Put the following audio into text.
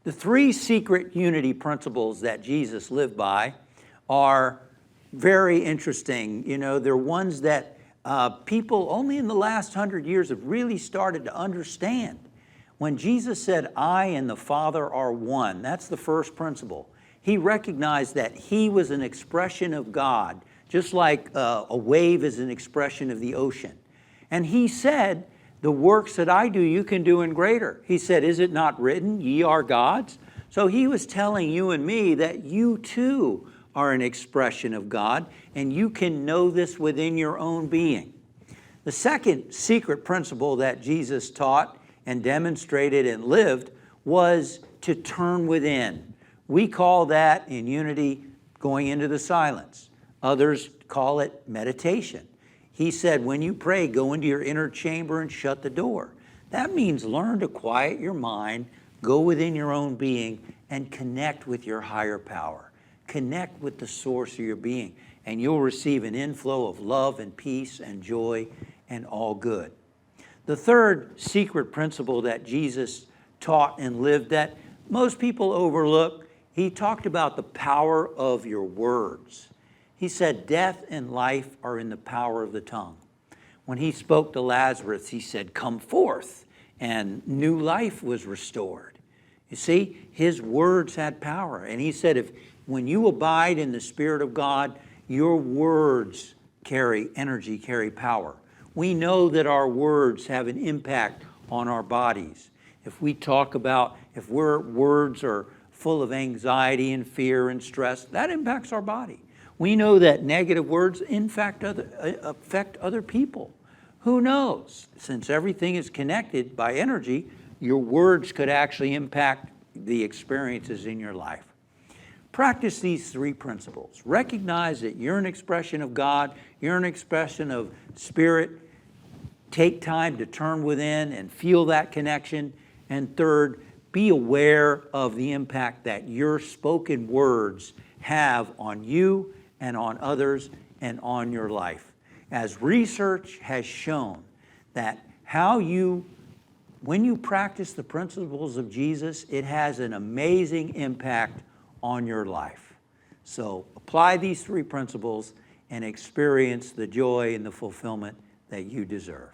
The three secret unity principles that Jesus lived by are very interesting. You know, they're ones that people only in the last 100 years have really started to understand. When Jesus said, I and the Father are one, that's the first principle. He recognized that he was an expression of God, just like a wave is an expression of the ocean. And he said, the works that I do, you can do in greater. He said, is it not written, ye are gods? So he was telling you and me that you too are an expression of God, and you can know this within your own being. The second secret principle that Jesus taught and demonstrated and lived was to turn within. We call that in unity going into the silence. Others call it meditation. He said, when you pray, go into your inner chamber and shut the door. That means learn to quiet your mind, go within your own being, and connect with your higher power. Connect with the source of your being, and you'll receive an inflow of love and peace and joy and all good. The third secret principle that Jesus taught and lived that most people overlook, he talked about the power of your words. He said, death and life are in the power of the tongue. When he spoke to Lazarus, he said, come forth, and new life was restored. You see, his words had power. And he said, when you abide in the Spirit of God, your words carry energy, carry power. We know that our words have an impact on our bodies. If our words are full of anxiety and fear and stress, that impacts our body. We know that negative words, in fact, affect other people. Who knows? Since everything is connected by energy, your words could actually impact the experiences in your life. Practice these three principles. Recognize that you're an expression of God, you're an expression of Spirit. Take time to turn within and feel that connection. And third, be aware of the impact that your spoken words have on you and on others and on your life. As research has shown that when you practice the principles of Jesus, it has an amazing impact on your life. So apply these three principles and experience the joy and the fulfillment that you deserve.